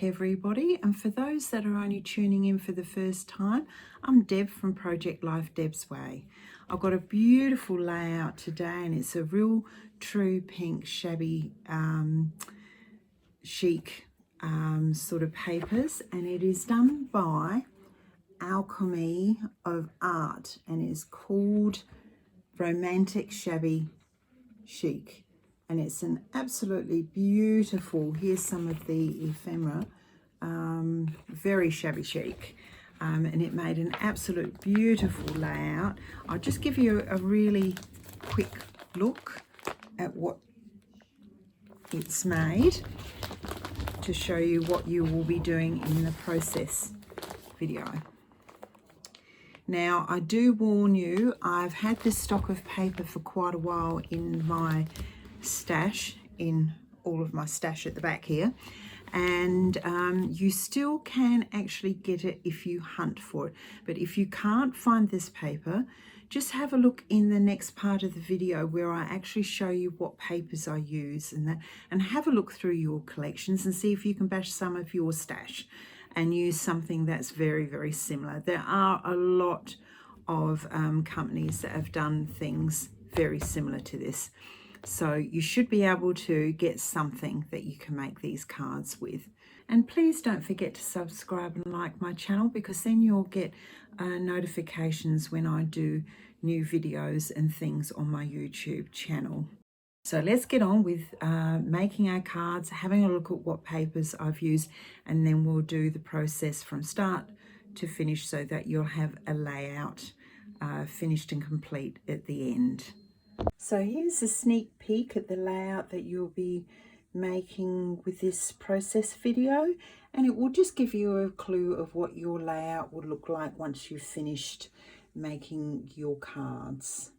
everybody, and for those that are only tuning in for the first time, I'm Deb from Project Life Deb's Way. I've got a beautiful layout today, and it's a real true pink shabby chic sort of papers, and it is done by Alchemy of Art, and it's called Romantic Shabby Chic. And it's an absolutely beautiful, here's some of the ephemera, very shabby chic, and it made an absolute beautiful layout. I'll just give you a really quick look at what it's made to show you what you will be doing in the process video. Now, I do warn you, I've had this stock of paper for quite a while in my stash, in all of my stash at the back here, and you still can actually get it if you hunt for it. But if you can't find this paper, just have a look in the next part of the video where I actually show you what papers I use and that, and have a look through your collections and see if you can bash some of your stash and use something that's very, very similar. There are a lot of companies that have done things very similar to this. So you should be able to get something that you can make these cards with. And please don't forget to subscribe and like my channel, because then you'll get notifications when I do new videos and things on my YouTube channel. So let's get on with making our cards, having a look at what papers I've used, and then we'll do the process from start to finish so that you'll have a layout finished and complete at the end. So here's a sneak peek at the layout that you'll be making with this process video, and it will just give you a clue of what your layout will look like once you've finished making your cards.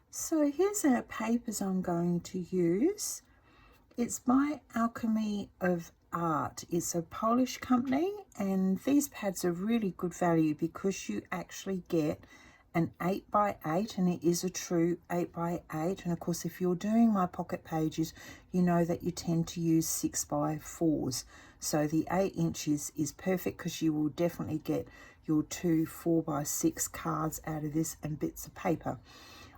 So here's our papers I'm going to use. It's by Alchemy of Art. It's a Polish company, and these pads are really good value because you actually get an 8x8, and it is a true 8x8. And of course, if you're doing my pocket pages, you know that you tend to use 6x4s. So the 8 inches is perfect because you will definitely get your 2 4x6 cards out of this and bits of paper.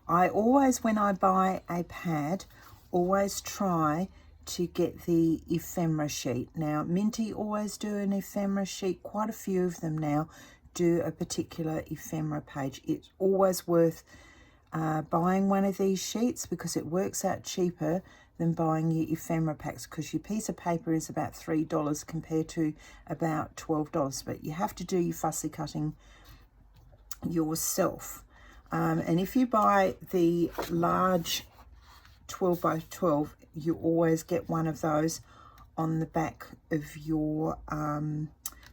I always, when I buy a pad, always try to get the ephemera sheet. Now, Minty always do an ephemera sheet. Quite a few of them now do a particular ephemera page. It's always worth buying one of these sheets because it works out cheaper than buying your ephemera packs, because your piece of paper is about $3 compared to about $12. But you have to do your fussy cutting yourself. And if you buy the large 12x12, you always get one of those on the back of your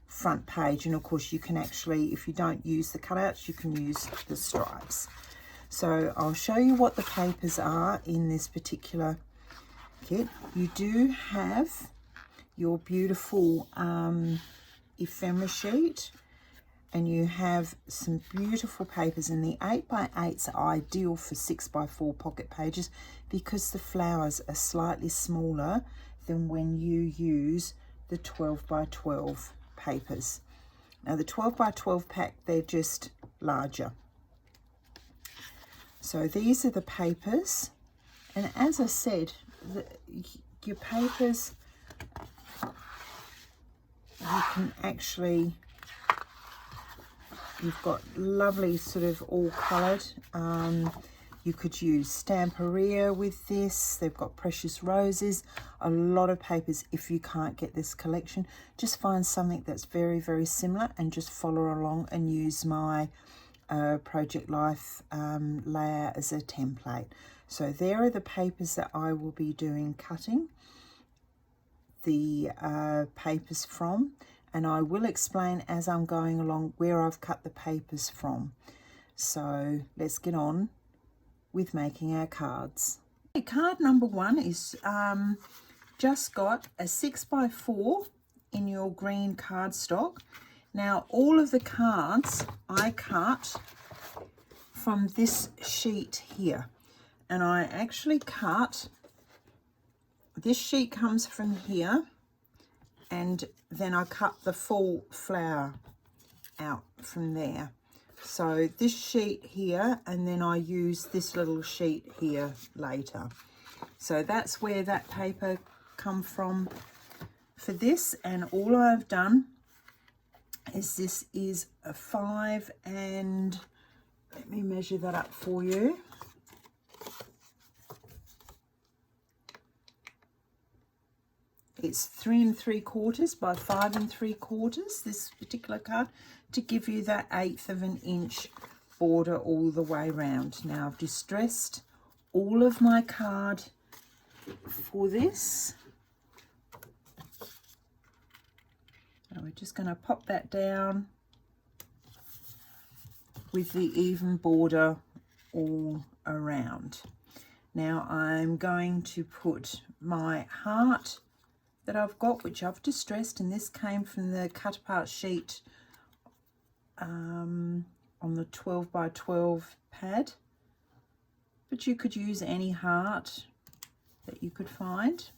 front page. And of course, you can actually, if you don't use the cutouts, you can use the stripes. So I'll show you what the papers are in this particular kit. You do have your beautiful ephemera sheet, and you have some beautiful papers, and the 8x8s are ideal for 6x4 pocket pages because the flowers are slightly smaller than when you use the 12x12 papers. Now the 12x12 pack, they're just larger. So these are the papers, and as I said, your papers, you can actually, you've got lovely sort of all coloured. You could use Stamperia with this. They've got precious roses, a lot of papers. If you can't get this collection, just find something that's very, very similar and just follow along and use my Project Life layout as a template. So there are the papers that I will be doing cutting the papers from, and I will explain as I'm going along where I've cut the papers from. So let's get on with making our cards. Okay, card number one is just got a 6x4 in your green cardstock. Now all of the cards I cut from this sheet here, and I actually cut, this sheet comes from here, and then I cut the full flower out from there. So this sheet here, and then I use this little sheet here later. So that's where that paper come from for this. And all I've done is this is a 5, and let me measure that up for you. It's 3 3/4 by 5 3/4, this particular card, to give you that 1/8 of an inch border all the way around. Now I've distressed all of my card for this. So we're just going to pop that down with the even border all around. Now I'm going to put my heart that I've got, which I've distressed, and this came from the cut apart sheet on the 12 by 12 pad, but you could use any heart that you could find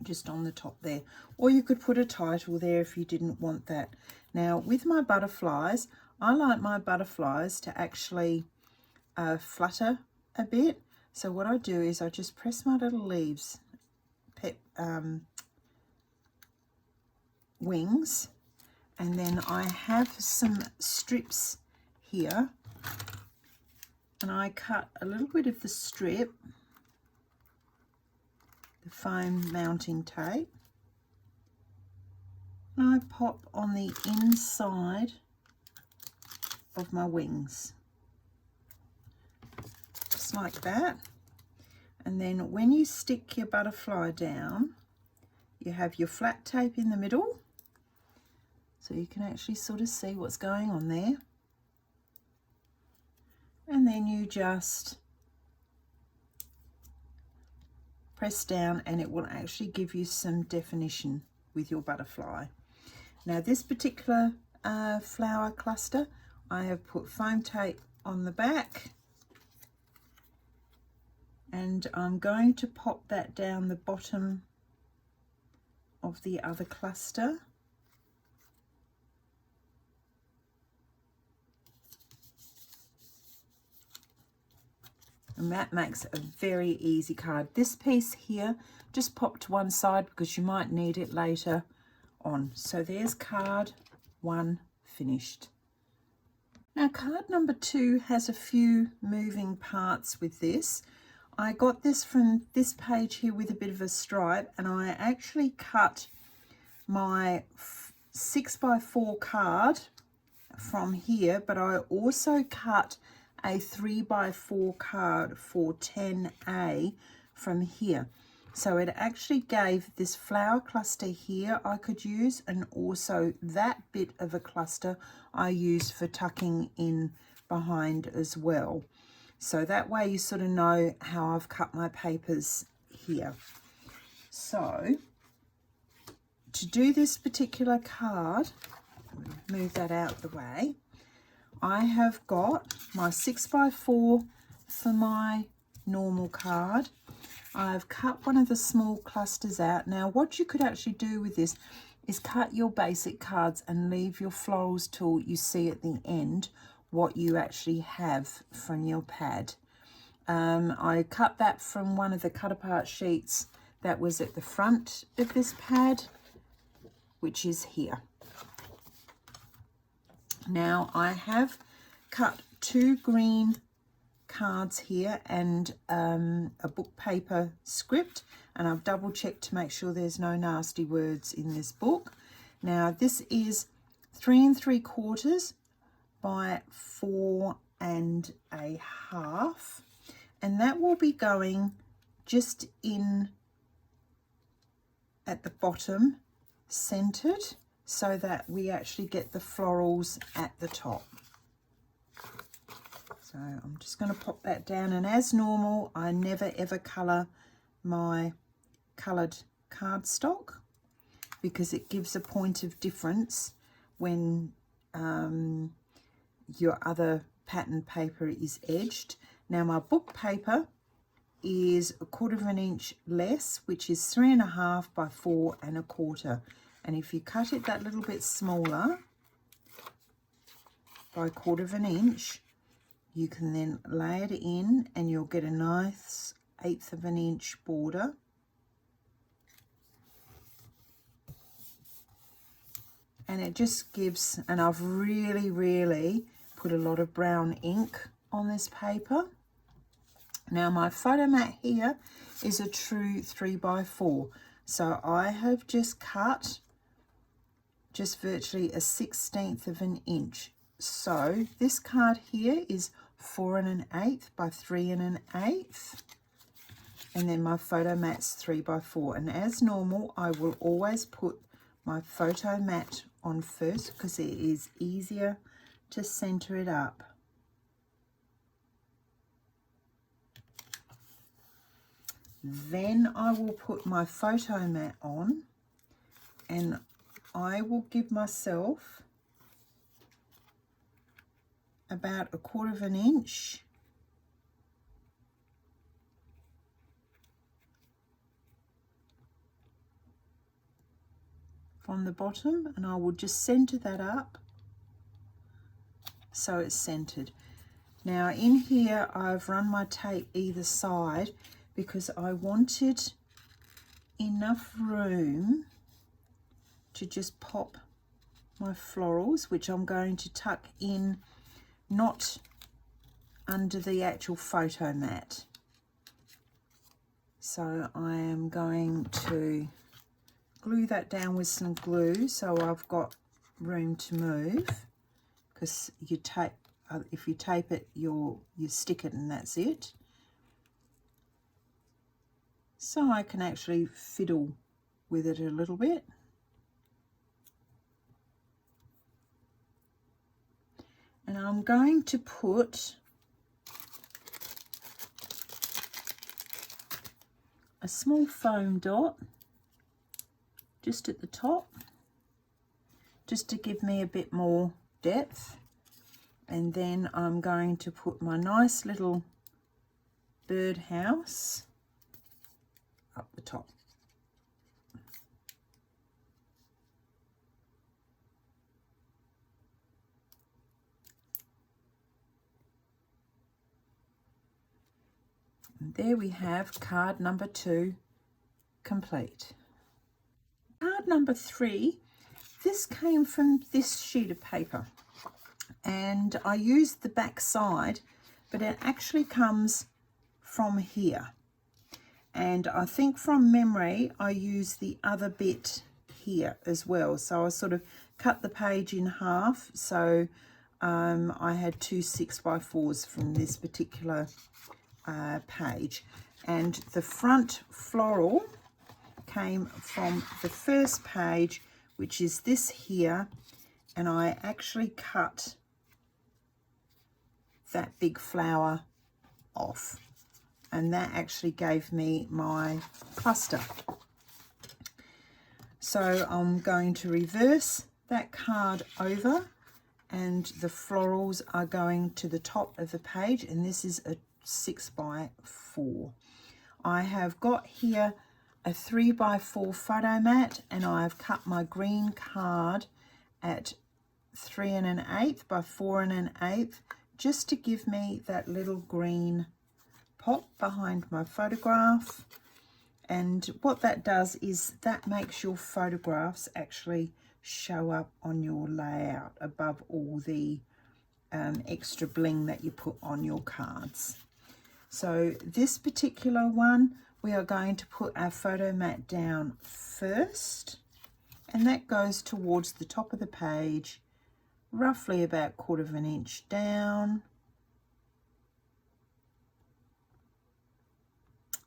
just on the top there, or you could put a title there if you didn't want that. Now with my butterflies, I like my butterflies to actually flutter a bit, so what I do is I just press my little leaves wings, and then I have some strips here, and I cut a little bit of the strip, the foam mounting tape, and I pop on the inside of my wings, just like that. And then when you stick your butterfly down, you have your flat tape in the middle, so you can actually sort of see what's going on there. And then you just press down, and it will actually give you some definition with your butterfly. Now this particular flower cluster, I have put foam tape on the back, and I'm going to pop that down the bottom of the other cluster. And that makes a very easy card. This piece here, just pop to one side because you might need it later on. So there's card 1 finished. Now card number 2 has a few moving parts with this. I got this from this page here with a bit of a stripe, and I actually cut my 6 by 4 card from here, but I also cut a 3 by 4 card for 10A from here. So it actually gave this flower cluster here I could use, and also that bit of a cluster I use for tucking in behind as well. So that way you sort of know how I've cut my papers here. So to do this particular card, move that out of the way, I have got my 6 by 4 for my normal card. I've cut one of the small clusters out. Now what you could actually do with this is cut your basic cards and leave your florals till you see at the end what you actually have from your pad. I cut that from one of the cut apart sheets that was at the front of this pad, which is here. Now I have cut 2 green cards here and a book paper script, and I've double checked to make sure there's no nasty words in this book. Now this is 3 3/4 by 4 1/2, and that will be going just in at the bottom, centered, so that we actually get the florals at the top. So I'm just going to pop that down, and as normal I never ever colour my coloured cardstock because it gives a point of difference when your other pattern paper is edged. Now my book paper is 1/4 inch less, which is 3 1/2 by 4 1/4, And if you cut it that little bit smaller by 1/4 of an inch, you can then lay it in and you'll get a nice 1/8 of an inch border. And it just gives, and I've really put a lot of brown ink on this paper. Now my photo mat here is a true 3x4. So I have just cut just virtually a 1/16 of an inch. So this card here is 4 1/8 by 3 1/8. And then my photo mat's 3x4. And as normal, I will always put my photo mat on first because it is easier to center it up. Then I will put my photo mat on and I will give myself about 1/4 of an inch from the bottom, and I will just center that up so it's centered. Now in here I've run my tape either side because I wanted enough room to just pop my florals, which I'm going to tuck in, not under the actual photo mat. So I am going to glue that down with some glue so I've got room to move, because you tape, if you tape it, you stick it and that's it. So I can actually fiddle with it a little bit. And I'm going to put a small foam dot just at the top, just to give me a bit more depth. And then I'm going to put my nice little birdhouse up the top. And there we have card number 2 complete. Card number 3, this came from this sheet of paper, and I used the back side, but it actually comes from here. And I think from memory I used the other bit here as well. So I sort of cut the page in half. So I had 2 6x4s from this particular page. And the front floral came from the first page, which is this here. And I actually cut that big flower off. And that actually gave me my cluster. So I'm going to reverse that card over, and the florals are going to the top of the page, and this is a 6x4. I have got here a 3x4 photo mat, and I've cut my green card at 3 1/8 by 4 1/8, just to give me that little green pop behind my photograph. And what that does is that makes your photographs actually show up on your layout above all the extra bling that you put on your cards. So this particular one, we are going to put our photo mat down first, and that goes towards the top of the page, roughly about 1/4 of an inch down,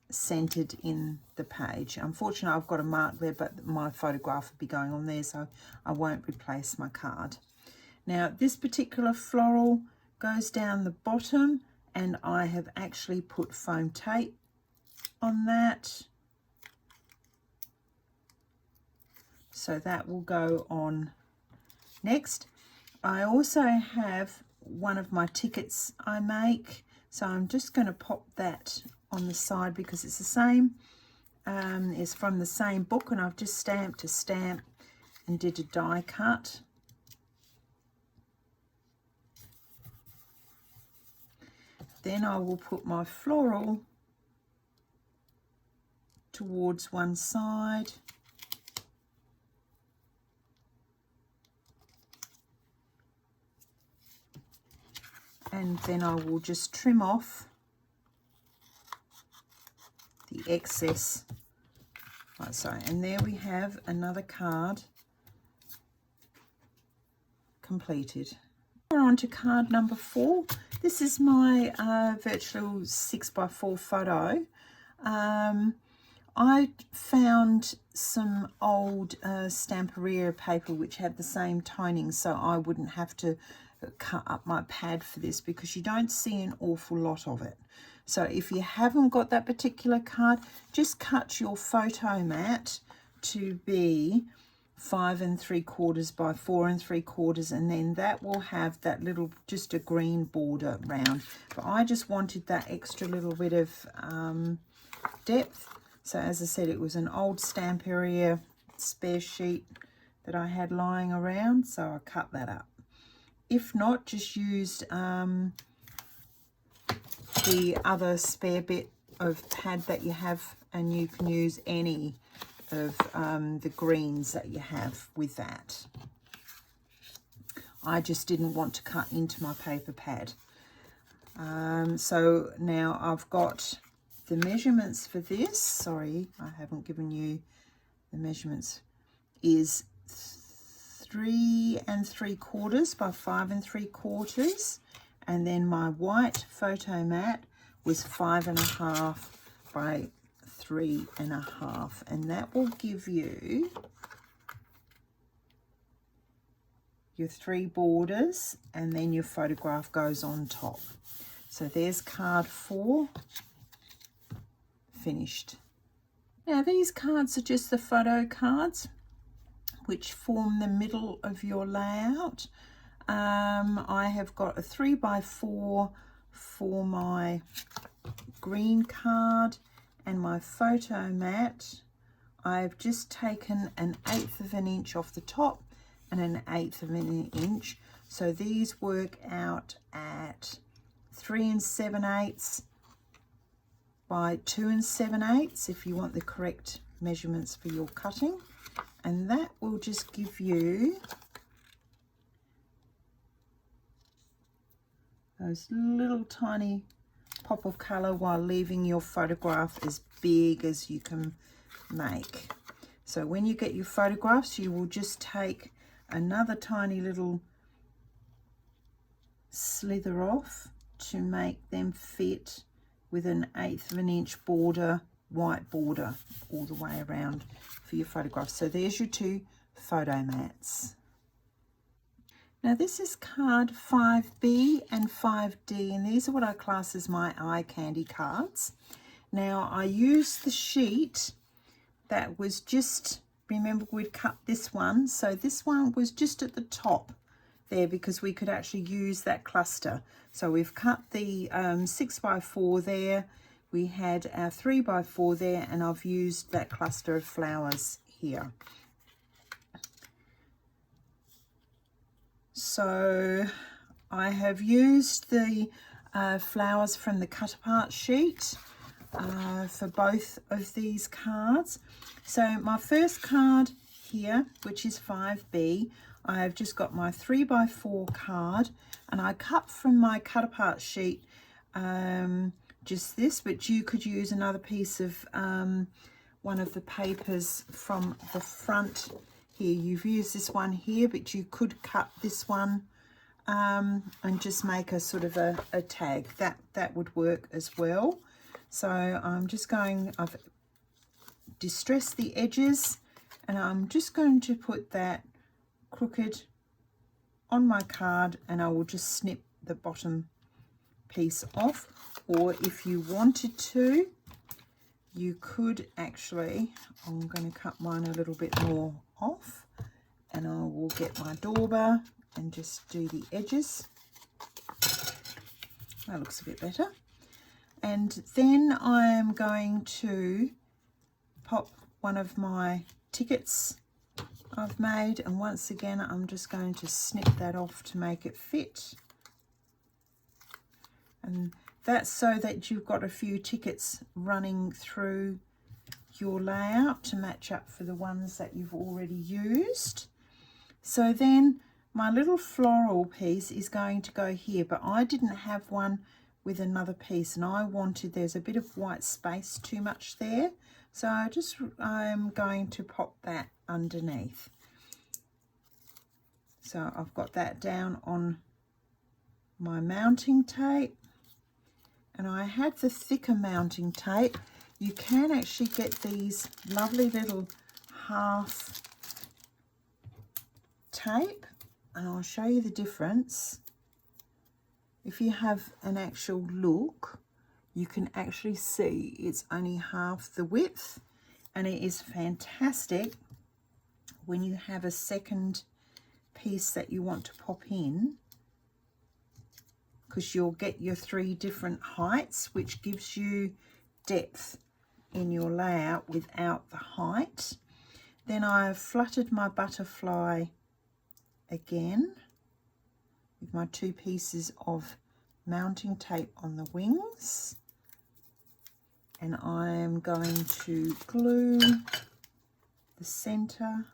centered in the page. Unfortunately, I've got a mark there, but my photograph will be going on there, so I won't replace my card. Now this particular floral goes down the bottom, and I have actually put foam tape on that, so that will go on next. I also have one of my tickets I make, so I'm just going to pop that on the side because it's the same, it's from the same book, and I've just stamped a stamp and did a die cut. Then I will put my floral towards one side, and then I will just trim off the excess like so. And there we have another card completed. We're on to card number 4. This is my virtual 6x4 photo. I found some old Stamperia paper which had the same toning, so I wouldn't have to cut up my pad for this, because you don't see an awful lot of it. So if you haven't got that particular card, just cut your photo mat to be 5 3/4 by 4 3/4, and then that will have that little, just a green border round. But I just wanted that extra little bit of depth. So as I said, it was an old Stamperia spare sheet that I had lying around, so I cut that up. If not, just used the other spare bit of pad that you have, and you can use any of the greens that you have with that. I just didn't want to cut into my paper pad. So now I've got the measurements for this. Sorry, I haven't given you the measurements. Is 3 3/4 by 5 3/4, and then my white photo mat was 5 1/2 by 3 1/2, and that will give you your 3 borders, and then your photograph goes on top. So there's card 4 finished. Now these cards are just the photo cards which form the middle of your layout. I have got a 3x4 for my green card, and my photo mat, I've just taken 1/8 of an inch off the top and 1/8 of an inch. So these work out at 3 7/8 by 2 7/8 if you want the correct measurements for your cutting. And that will just give you those little tiny pop of colour while leaving your photograph as big as you can make. So when you get your photographs, you will just take another tiny little slither off to make them fit with 1/8 of an inch border, white border, all the way around for your photographs. So there's your 2 photo mats. Now this is card 5B and 5D, and these are what I class as my eye candy cards. Now I used the sheet that was just, remember we'd cut this one, so this one was just at the top there because we could actually use that cluster. So we've cut the 6x4 there, we had our 3x4 there, and I've used that cluster of flowers here. So I have used the flowers from the cut apart sheet for both of these cards. So my first card here, which is 5B, I have just got my 3x4 card, and I cut from my cut apart sheet just this, but you could use another piece of one of the papers from the front here. You've used this one here, but you could cut this one and just make a sort of a tag. That would work as well. So I'm just going, I've distressed the edges, and I'm just going to put that crooked on my card, and I will just snip the bottom piece off. Or if you wanted to, you could actually, I'm going to cut mine a little bit more off, and I will get my dauber and just do the edges. That looks a bit better. And then I am going to pop one of my tickets I've made, and once again I'm just going to snip that off to make it fit. And that's so that you've got a few tickets running through your layout to match up for the ones that you've already used. So then my little floral piece is going to go here, but I didn't have one with another piece, and I wanted, there's a bit of white space too much there, so I'm going to pop that underneath. So I've got that down on my mounting tape, and I had the thicker mounting tape. You can actually get these lovely little half tape, and I'll show you the difference. If you have an actual look, you can actually see it's only half the width, and it is fantastic when you have a second piece that you want to pop in, because you'll get your 3 different heights, which gives you depth in your layout without the height. Then I've fluttered my butterfly again with my 2 pieces of mounting tape on the wings, and I am going to glue the center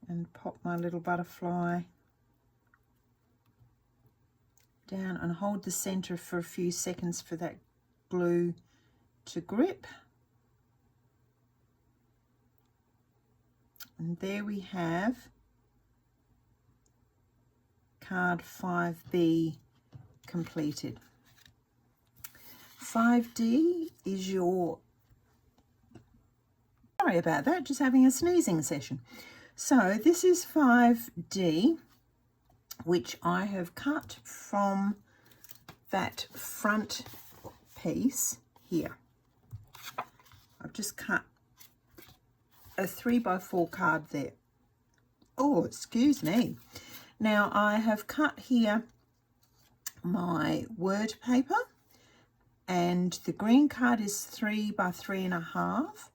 and pop my little butterfly down and hold the center for a few seconds for that glue to grip. And there we have card 5B completed. 5D is your, sorry about that, just having a sneezing session. So this is 5D, which I have cut from that front piece here. I've just cut a 3x4 card there. Oh, excuse me. Now I have cut here my word paper, and the green card is 3 by 3.5,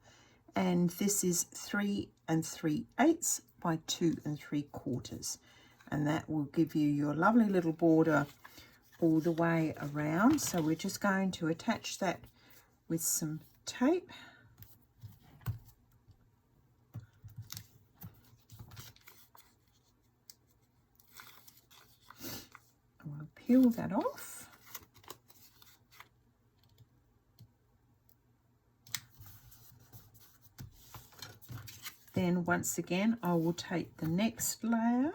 and this is 3 3/8 by 2 3/4, and that will give you your lovely little border all the way around. So we're just going to attach that with some tape. I'll peel that off. Then once again I will take the next layer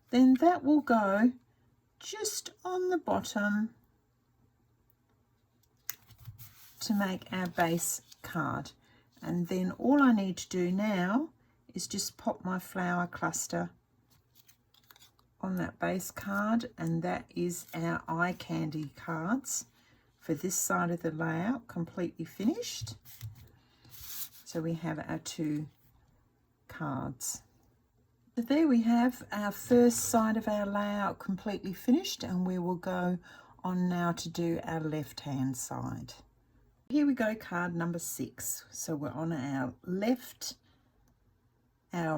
then that will go just on the bottom to make our base card, and then all I need to do now is just pop my flower cluster on that base card, and that is our eye candy cards for this side of the layout completely finished. So we have our 2 cards. So there we have our first side of our layout completely finished, and we will go on now to do our left hand side. Here we go, card number 6. So we're on our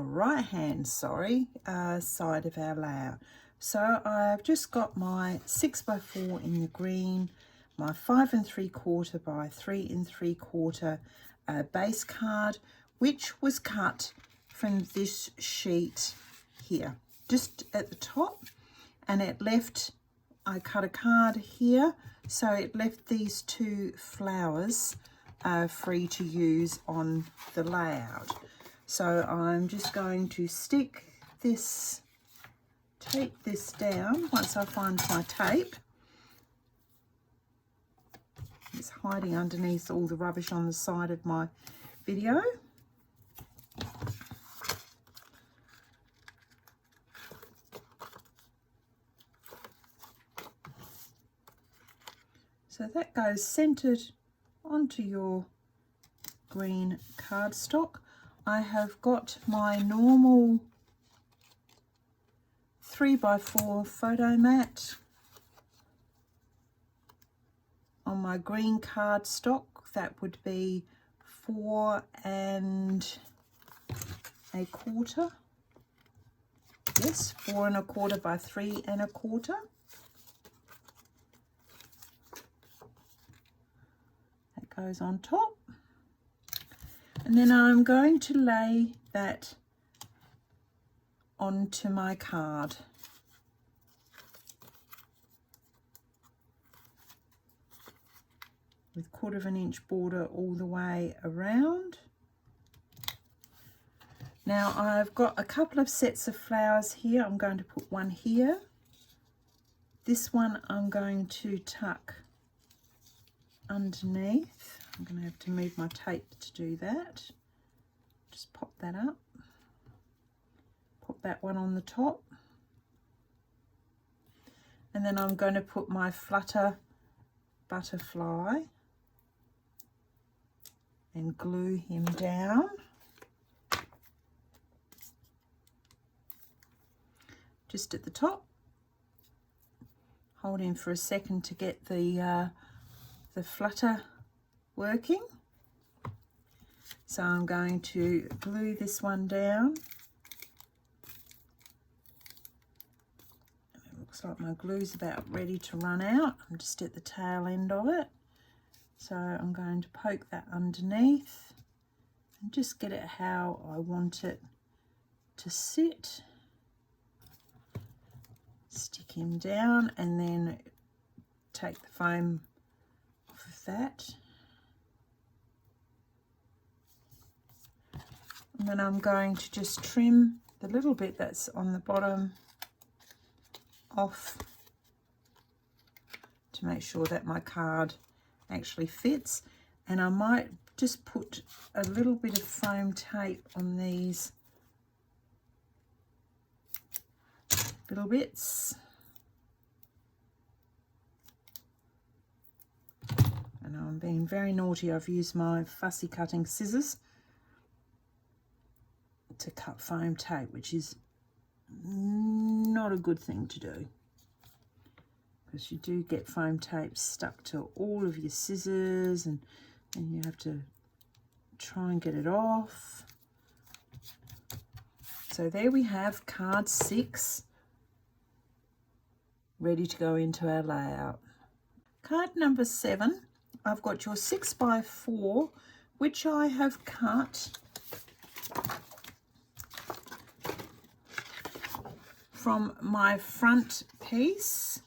right hand side of our layout. So I've just got my 6x4 in the green, my 5 3/4 by 3 3/4 base card, which was cut from this sheet here, just at the top, and it left, I cut a card here, so it left these 2 flowers free to use on the layout. So I'm just going to tape this down once I find my tape. It's hiding underneath all the rubbish on the side of my video. So that goes centered onto your green cardstock. I have got my normal 3x4 photo mat on my green cardstock. That would be 4 1/4. Yes, 4 1/4 by 3 1/4. That goes on top. And then I'm going to lay that onto my card. With 1/4 inch border all the way around. Now I've got a couple of sets of flowers here. I'm going to put one here. This one I'm going to tuck underneath. I'm going to have to move my tape to do that. Just pop that up. Put that one on the top. And then I'm going to put my Flutter butterfly and glue him down. Just at the top. Hold him for a second to get the flutter working. So I'm going to glue this one down. It looks like my glue's about ready to run out. I'm just at the tail end of it. So I'm going to poke that underneath and just get it how I want it to sit. Stick him down and then take the foam off of that. And then I'm going to just trim the little bit that's on the bottom off to make sure that my card actually fits. And I might just put a little bit of foam tape on these little bits. And I'm being very naughty. I've used my fussy cutting scissors to cut foam tape, which is not a good thing to do, because you do get foam tape stuck to all of your scissors and you have to try and get it off. So there we have card 6 ready to go into our layout. Card number 7, I've got your 6x4, which I have cut from my front piece,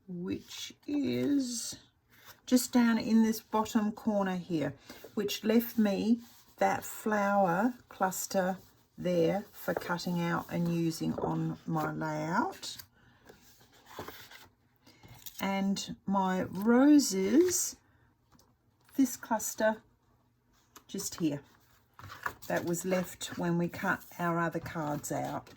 which is just down in this bottom corner here, which left me that flower cluster there for cutting out and using on my layout. And my roses, this cluster just here, that was left when we cut our other cards out.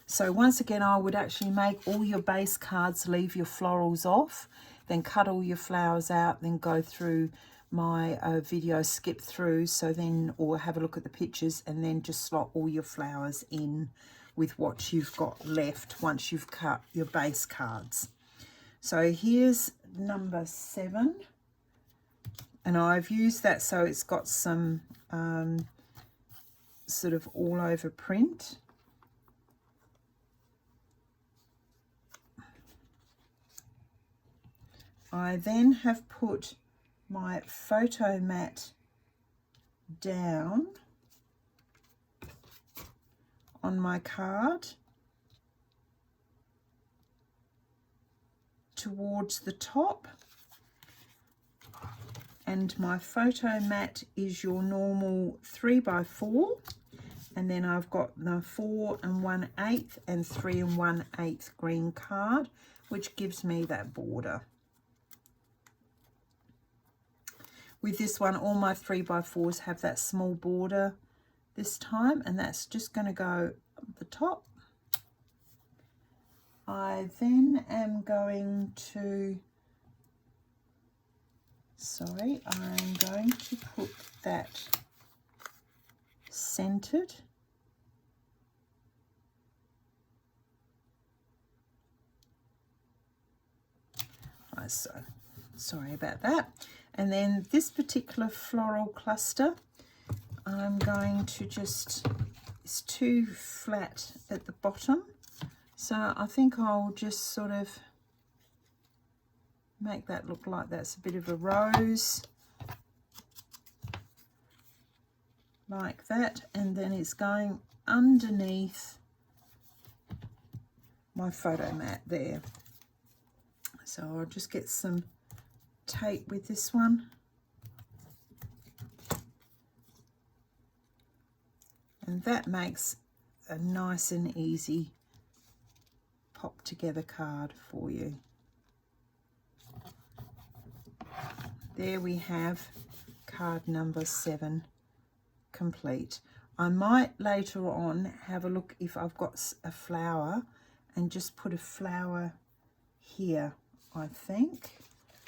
So once again, I would actually make all your base cards, leave your florals off, then cut all your flowers out, then go through my video, skip through, so then, or have a look at the pictures, and then just slot all your flowers in with what you've got left once you've cut your base cards. So here's number 7, and I've used that so it's got some sort of all over print. I then have put my photo mat down on my card towards the top, and my photo mat is your normal 3x4, and then I've got the 4 1/8 and 3 1/8 green card, which gives me that border. With this one, all my 3x4s have that small border this time, and that's just going to go up the top. I then am going to, I'm going to put that centered. So sorry about that. And then this particular floral cluster, I'm going to just, it's too flat at the bottom, so I think I'll just sort of make that look like that's a bit of a rose, like that, and then it's going underneath my photo mat there. So I'll just get some tape with this one, and that makes a nice and easy pop together card for you. There we have card number 7 complete. I might later on have a look if I've got a flower and just put a flower here, I think,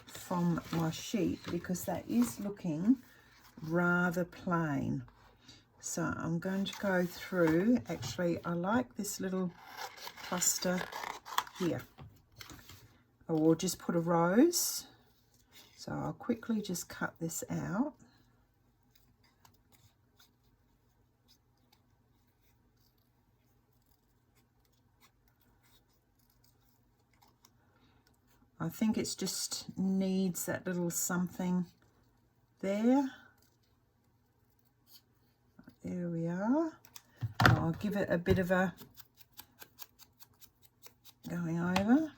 from my sheet, because that is looking rather plain. So I'm going to go through, actually I like this little cluster here. Or just put a rose. So I'll quickly just cut this out. I think it's just needs that little something there. There we are. I'll give it a bit of a going over.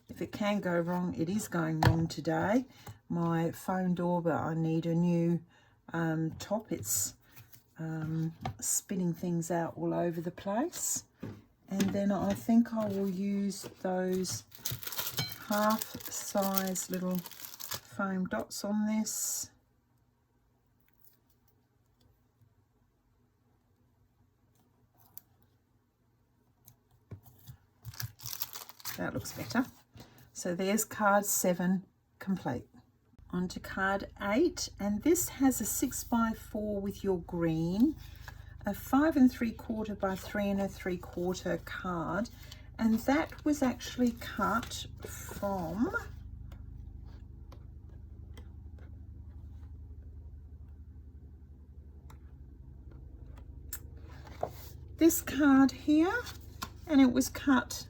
If it can go wrong, it is going wrong today. My phone doorbell, I need a new top. It's spinning things out all over the place. And then I think I will use those half-size little foam dots on this. That looks better. So there's card 7 complete. On to card 8, and this has a 6x4 with your green, a 5 3/4 by 3 3/4 card, and that was actually cut from this card here, and it was cut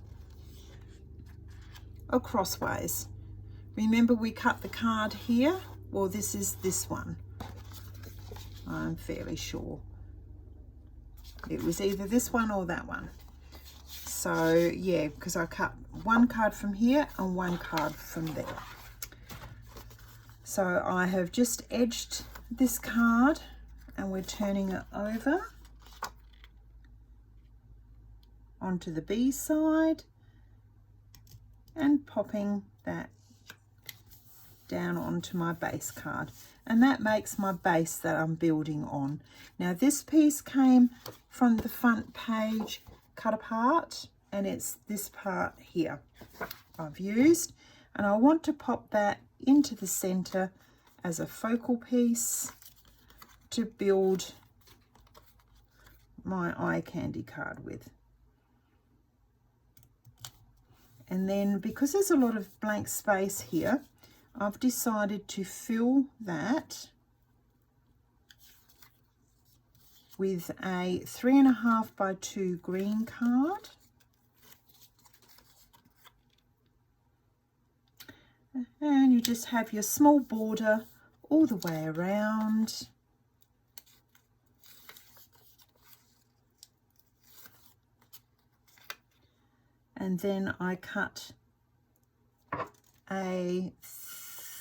crossways. Remember we cut the card here? Well, this is this one. I'm fairly sure. It was either this one or that one. So yeah, because I cut one card from here and one card from there. So I have just edged this card and we're turning it over onto the B side and popping that down onto my base card, and that makes my base that I'm building on. Now this piece came from the front page cut apart, and it's this part here I've used, and I want to pop that into the center as a focal piece to build my eye candy card with. And then because there's a lot of blank space here, I've decided to fill that with a 3.5 by 2 green card. And you just have your small border all the way around. And then I cut a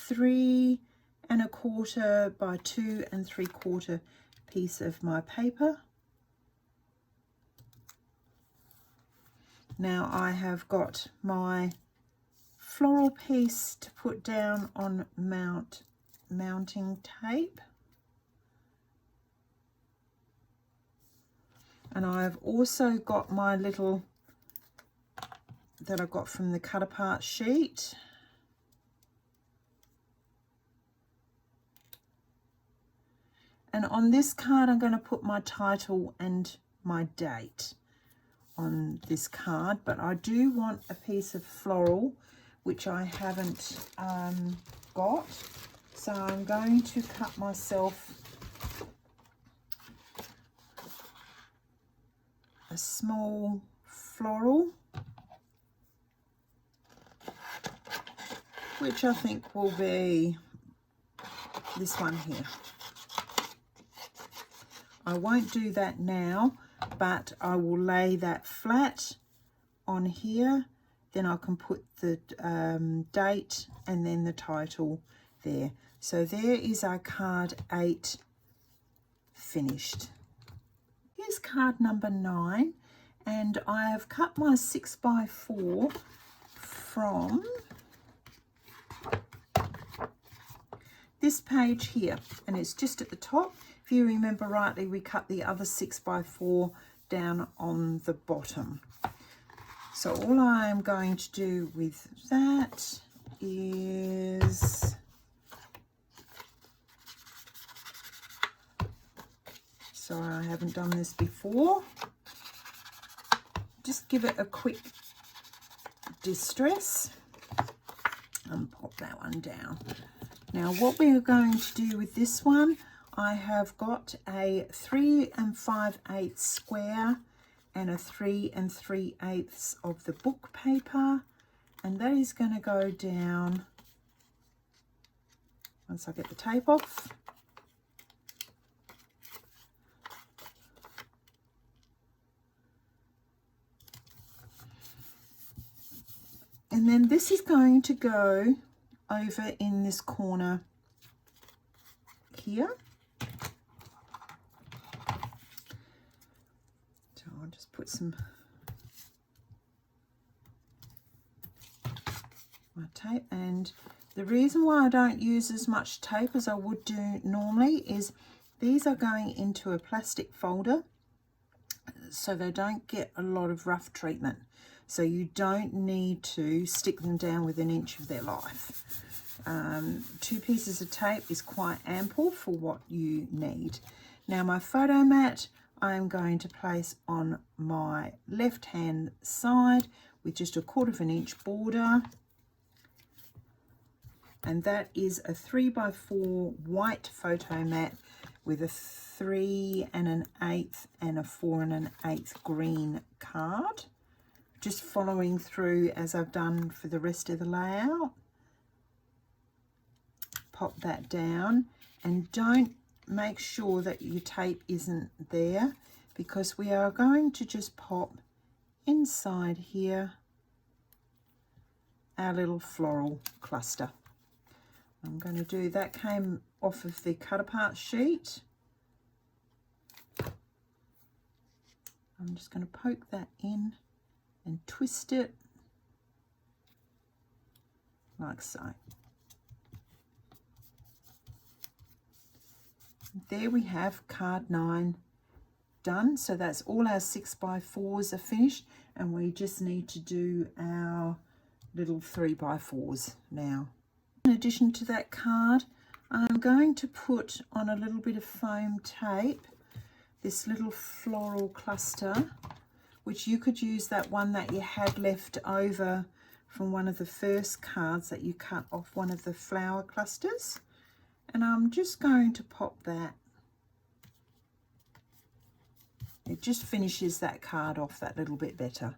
3.25 by 2 3/4 piece of my paper. Now I have got my floral piece to put down on mounting tape. And I've also got my little that I got from the cut apart sheet. And on this card, I'm going to put my title and my date on this card, but I do want a piece of floral, which I haven't got. So I'm going to cut myself a small floral, which I think will be this one here. I won't do that now, but I will lay that flat on here. Then I can put the date and then the title there. So there is our card 8 finished. Here's card number 9, and I have cut my 6x4 from this page here, and it's just at the top. If you remember rightly, we cut the other 6x4 down on the bottom. So all I am going to do with that is sorry, I haven't done this before. Just give it a quick distress and pop that one down. Now what we are going to do with this one, I have got a 3 5/8 square and a 3 3/8 of the book paper, and that is going to go down once I get the tape off. And then this is going to go over in this corner here. So I'll just put some my tape, and the reason why I don't use as much tape as I would do normally is these are going into a plastic folder so they don't get a lot of rough treatment. So you don't need to stick them down with 1/inch of their life. 2 pieces of tape is quite ample for what you need. Now my photo mat I'm going to place on my left hand side with just a 1/4 inch border, and that is a 3x4 white photo mat with a 3 1/8 and a 4 1/8 green card. Just following through as I've done for the rest of the layout. Pop that down, and don't make sure that your tape isn't there, because we are going to just pop inside here our little floral cluster. I'm going to do that, came off of the cut apart sheet. I'm just going to poke that in and twist it like so. There we have card 9 done. So that's all our 6x4s are finished, and we just need to do our little 3x4s now. In addition to that card, I'm going to put on a little bit of foam tape this little floral cluster, which you could use that one that you had left over from one of the first cards that you cut off one of the flower clusters. And I'm just going to pop that. It just finishes that card off that little bit better.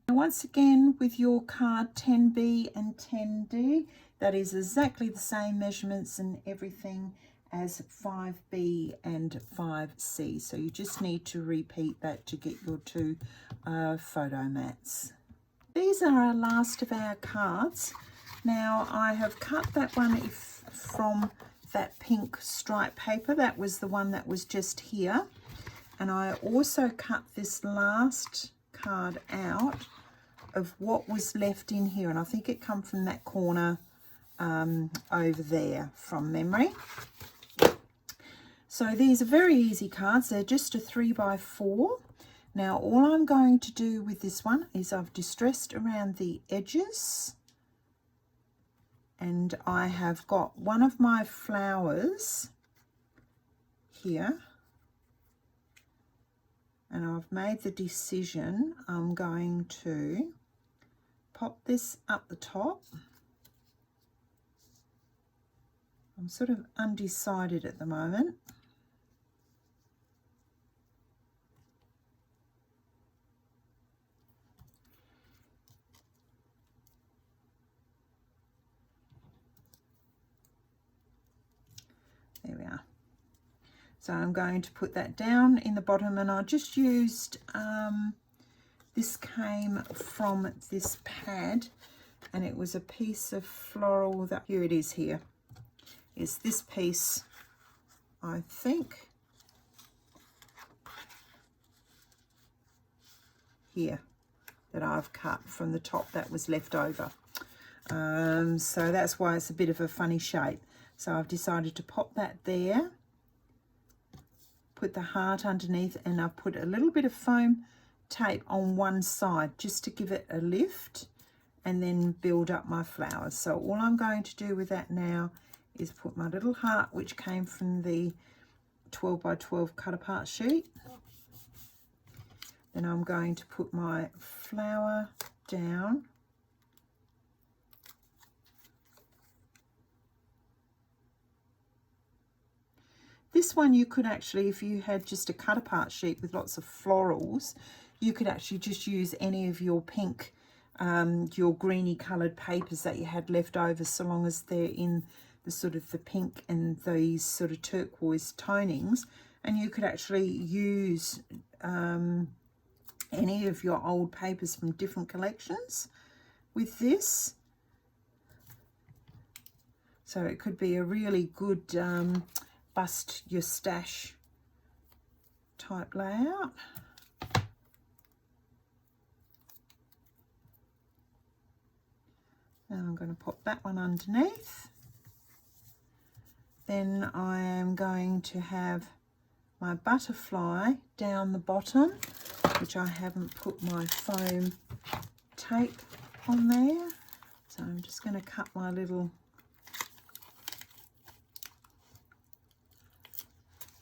Now once again, with your card 10B and 10D, that is exactly the same measurements and everything as 5B and 5C. So you just need to repeat that to get your 2 photo mats. These are our last of our cards. Now I have cut that one from that pink stripe paper. That was the one that was just here. And I also cut this last card out of what was left in here. And I think it come from that corner over there from memory. So these are very easy cards. They're just a 3x4. Now all I'm going to do with this one is I've distressed around the edges, and I have got one of my flowers here, and I've made the decision I'm going to pop this up the top. I'm sort of undecided at the moment. There we are. So I'm going to put that down in the bottom, and I just used, this came from this pad, and it was a piece of floral that, here it is, here is this piece, I think, here, that I've cut from the top that was left over. So that's why it's a bit of a funny shape. So I've decided to pop that there, put the heart underneath, and I've put a little bit of foam tape on one side just to give it a lift, and then build up my flowers. So all I'm going to do with that now is put my little heart, which came from the 12 by 12 cut apart sheet. Then I'm going to put my flower down. This one you could actually, if you had just a cut apart sheet with lots of florals, you could actually just use any of your pink, your greeny coloured papers that you had left over, so long as they're in the sort of the pink and these sort of turquoise tonings. And you could actually use any of your old papers from different collections with this. So it could be a really good bust your stash type layout. Now I'm going to pop that one underneath. Then I am going to have my butterfly down the bottom, which I haven't put my foam tape on there. So I'm just going to cut my little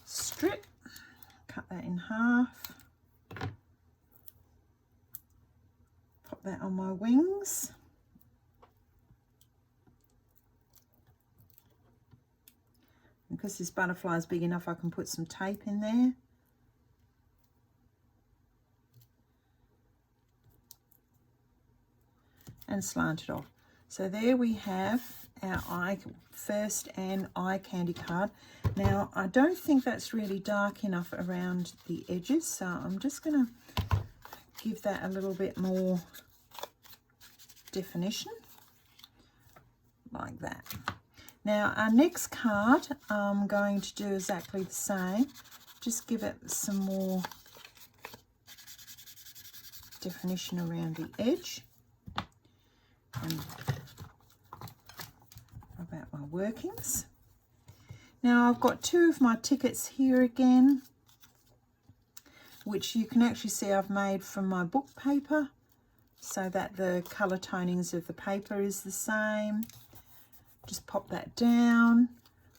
strip, cut that in half, pop that on my wings. Because this butterfly is big enough, I can put some tape in there. And slant it off. So there we have our first and eye candy card. Now I don't think that's really dark enough around the edges, so I'm just going to give that a little bit more definition, like that. Now our next card I'm going to do exactly the same, just give it some more definition around the edge and about my workings. Now I've got two of my tickets here again, which you can actually see I've made from my book paper, so that the colour tonings of the paper is the same. Just pop that down.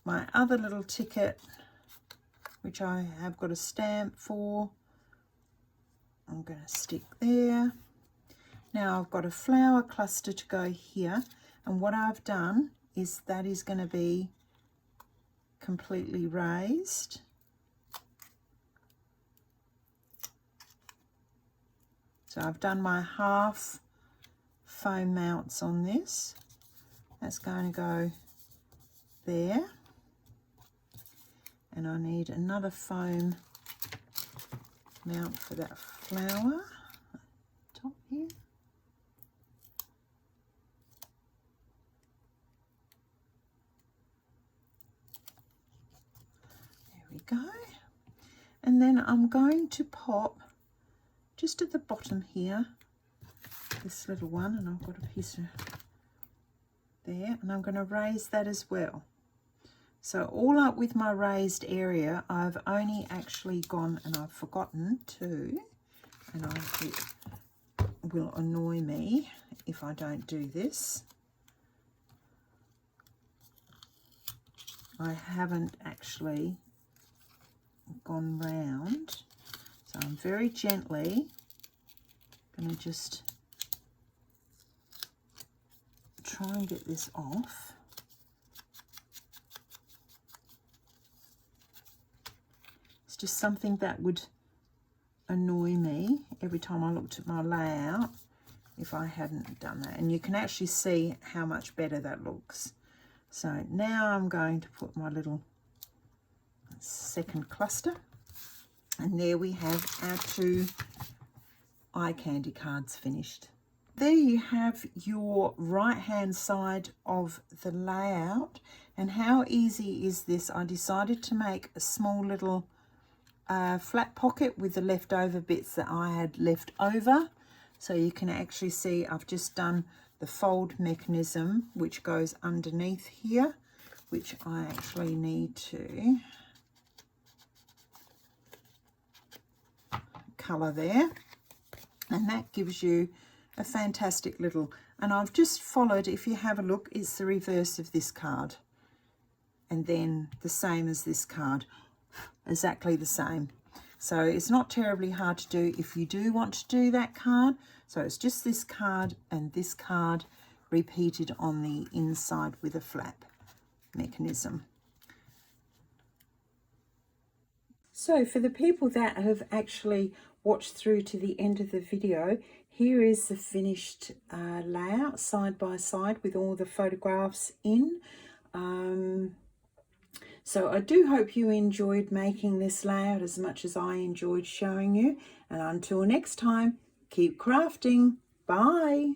My other little ticket, which I have got a stamp for, I'm going to stick there. Now I've got a flower cluster to go here, and what I've done is that is going to be completely raised. So I've done my half foam mounts on this. That's going to go there, and I need another foam mount for that flower top here. There we go. And then I'm going to pop just at the bottom here this little one, and I've got a piece of there, and I'm going to raise that as well. So all up with my raised area, I've only actually gone, and I've forgotten to, and it will annoy me if I don't do this, I haven't actually gone round. So I'm very gently going to just try and get this off. It's just something that would annoy me every time I looked at my layout if I hadn't done that. And you can actually see how much better that looks. So now I'm going to put my little second cluster, and there we have our 2 eye candy cards finished. There you have your right hand side of the layout. And how easy is this? I decided to make a small little flat pocket with the leftover bits that I had left over. So you can actually see I've just done the fold mechanism which goes underneath here, which I actually need to colour there, and that gives you a fantastic little, and I've just followed, if you have a look, it's the reverse of this card, and then the same as this card, exactly the same. So it's not terribly hard to do if you do want to do that card. So it's just this card and this card repeated on the inside with a flap mechanism. So for the people that have actually watched through to the end of the video, here is the finished layout side by side with all the photographs in. So I do hope you enjoyed making this layout as much as I enjoyed showing you. And until next time, keep crafting. Bye.